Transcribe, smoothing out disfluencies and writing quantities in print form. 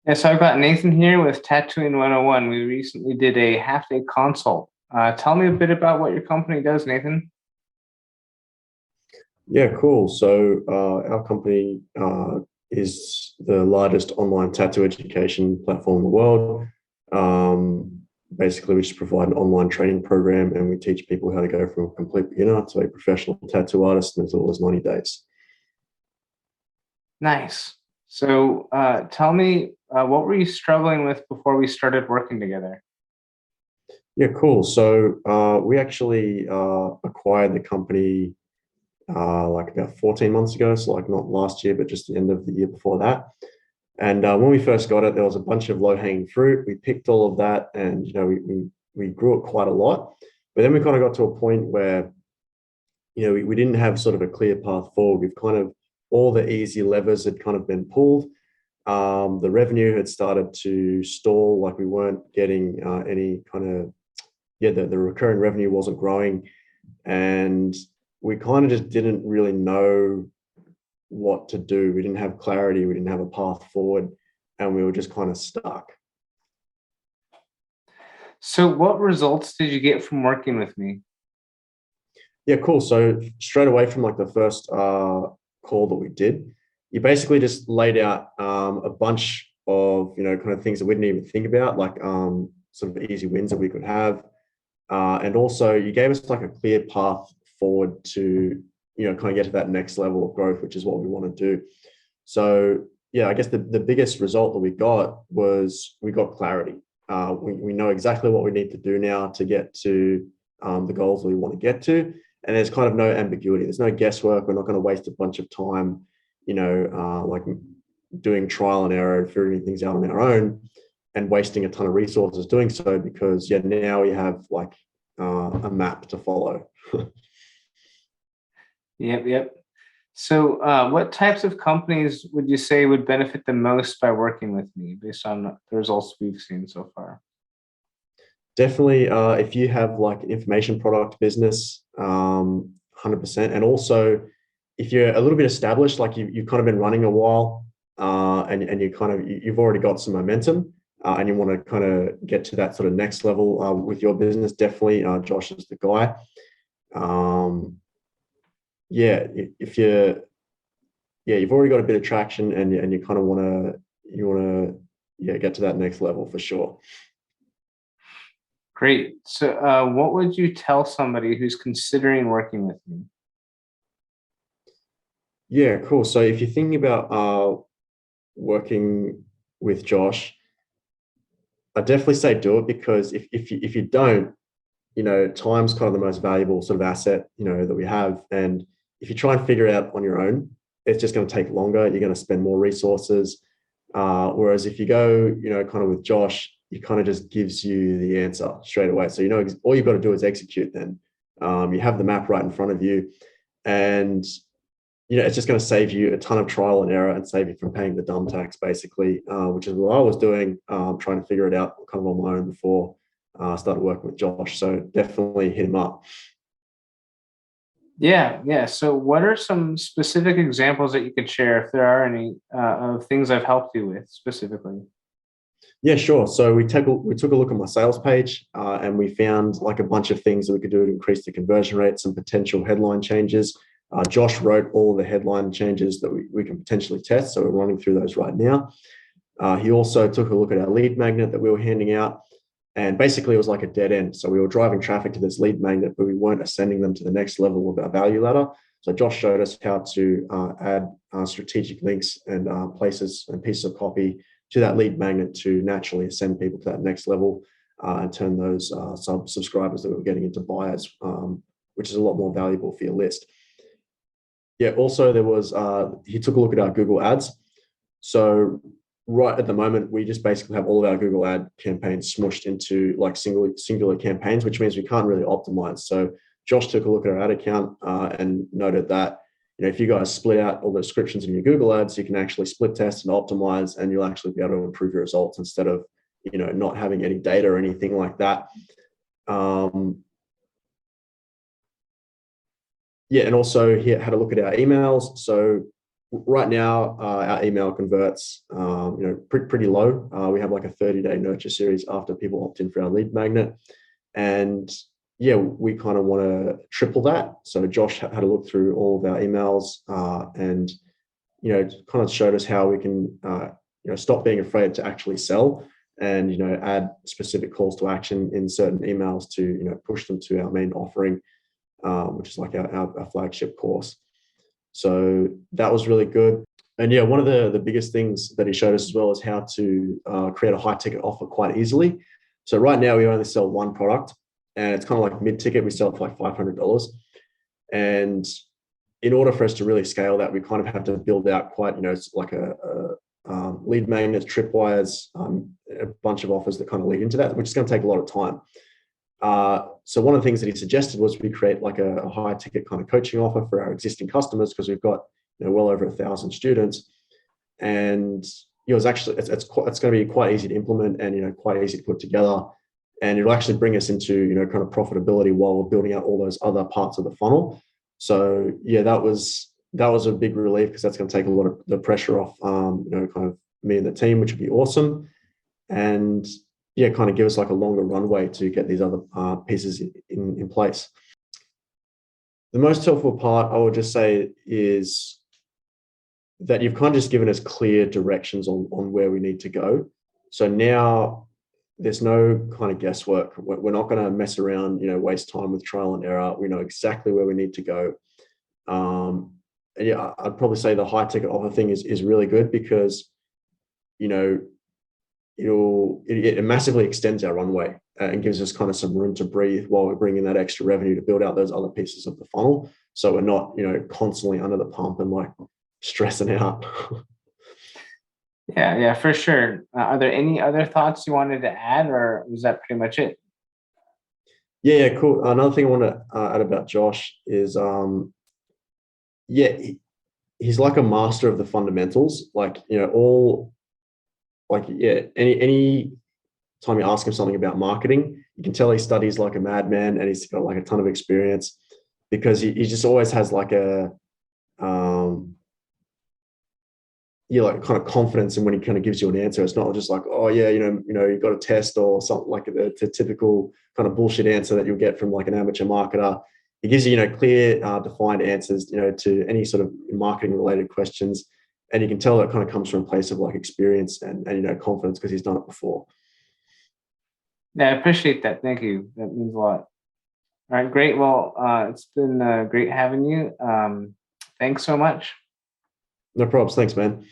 Yeah, so I've got Nathan here with Tattooing 101. We recently did a half-day consult. Tell me a bit about what your company does, Nathan. Yeah, cool. So our company is the largest online tattoo education platform in the world. Basically, we just provide an online training program and we teach people how to go from a complete beginner to a professional tattoo artist in as little as 90 days. Nice. So tell me, what were you struggling with before we started working together? Yeah, cool. So we actually acquired the company like about 14 months ago. So like not last year, but just the end of the year before that. And when we first got it, there was a bunch of low-hanging fruit. We picked all of that, and we grew it quite a lot. But then we kind of got to a point where we didn't have sort of a clear path forward. We've kind of all the easy levers had kind of been pulled. The revenue had started to stall, like we weren't getting any kind of the recurring revenue wasn't growing, and we kind of just didn't really know what to do. We didn't have clarity. We didn't have a path forward, and we were just kind of stuck. So what results did you get from working with me? Yeah, cool. So straight away from like the first call that we did, you basically just laid out a bunch of kind of things that we didn't even think about, like sort of easy wins that we could have, and also you gave us like a clear path forward to kind of get to that next level of growth, which is what we want to do. So yeah, I guess the biggest result that we got was we got clarity. We know exactly what we need to do now to get to the goals that we want to get to. And there's kind of no ambiguity. There's no guesswork. We're not going to waste a bunch of time, like doing trial and error, figuring things out on our own and wasting a ton of resources doing so because yeah, now we have like a map to follow. Yep, yep. So what types of companies would you say would benefit the most by working with me based on the results we've seen so far? Definitely, if you have like an information product business, 100%. And also, if you're a little bit established, like you've kind of been running a while, and you've already got some momentum, and you want to kind of get to that sort of next level with your business, definitely, Josh is the guy. Um, yeah, if you're yeah, you've already got a bit of traction, and you kind of want to yeah get to that next level for sure. Great. So what would you tell somebody who's considering working with me? Yeah, cool. So if you're thinking about working with Josh, I definitely say do it because if you don't, time's kind of the most valuable sort of asset, that we have. And if you try and figure it out on your own, it's just going to take longer. You're going to spend more resources. Whereas if you go, kind of with Josh, he kind of just gives you the answer straight away. So all you've got to do is execute. Then you have the map right in front of you, and it's just going to save you a ton of trial and error and save you from paying the dumb tax, basically, which is what I was doing, trying to figure it out kind of on my own before I started working with Josh. So definitely hit him up. Yeah, yeah. So what are some specific examples that you could share, if there are any, of things I've helped you with specifically? Yeah, sure. So we took a look at my sales page, and we found like a bunch of things that we could do to increase the conversion rate, some potential headline changes. Josh wrote all the headline changes that we can potentially test. So we're running through those right now. He also took a look at our lead magnet that we were handing out. And basically, it was like a dead end. So we were driving traffic to this lead magnet, but we weren't ascending them to the next level of our value ladder. So Josh showed us how to add strategic links and places and pieces of copy to that lead magnet to naturally ascend people to that next level, and turn those subscribers that we were getting into buyers, which is a lot more valuable for your list. Yeah. Also, there was he took a look at our Google Ads. So right at the moment, we just basically have all of our Google ad campaigns smushed into like singular campaigns, which means we can't really optimize. So Josh took a look at our ad account, and noted that if you guys split out all the descriptions in your Google ads, you can actually split test and optimize, and you'll actually be able to improve your results instead of not having any data or anything like that. Um, yeah, and also he had a look at our emails. So right now, our email converts, pretty low. We have like a 30-day nurture series after people opt in for our lead magnet. And yeah, we kind of want to triple that. So Josh had a look through all of our emails, and, kind of showed us how we can, stop being afraid to actually sell and, add specific calls to action in certain emails to, push them to our main offering, which is like our flagship course. So that was really good. And yeah, one of the biggest things that he showed us as well is how to create a high ticket offer quite easily. So right now we only sell one product, and it's kind of like mid ticket. We sell it for like $500, and in order for us to really scale that, we kind of have to build out quite, it's like a lead magnets, tripwires, a bunch of offers that kind of lead into that, which is going to take a lot of time. So one of the things that he suggested was we create like a high ticket kind of coaching offer for our existing customers, because we've got, well over 1,000 students, and it's actually it's going to be quite easy to implement and quite easy to put together, and it'll actually bring us into kind of profitability while we're building out all those other parts of the funnel. So yeah, that was a big relief, because that's going to take a lot of the pressure off, kind of me and the team, which would be awesome. And yeah, kind of give us like a longer runway to get these other pieces in place. The most helpful part, I would just say, is that you've kind of just given us clear directions on where we need to go. So now there's no kind of guesswork. We're not going to mess around, waste time with trial and error. We know exactly where we need to go. And yeah, I'd probably say the high ticket offer thing is really good, because, it massively extends our runway and gives us kind of some room to breathe while we're bringing that extra revenue to build out those other pieces of the funnel. So we're not, constantly under the pump and like stressing out. Yeah, for sure. Are there any other thoughts you wanted to add, or was that pretty much it? Yeah, cool. Another thing I want to add about Josh is, yeah, he's like a master of the fundamentals. Like, all, like, yeah, any time you ask him something about marketing, you can tell he studies like a madman, and he's got like a ton of experience, because he just always has like a, like kind of confidence in when he kind of gives you an answer. It's not just like, oh yeah, you got a test or something, like the typical kind of bullshit answer that you'll get from like an amateur marketer. He gives you, clear, defined answers, to any sort of marketing related questions. And you can tell that kind of comes from a place of like experience and confidence, because he's done it before. Yeah, I appreciate that. Thank you. That means a lot. All right, great. Well, it's been great having you. Thanks so much. No problems. Thanks, man.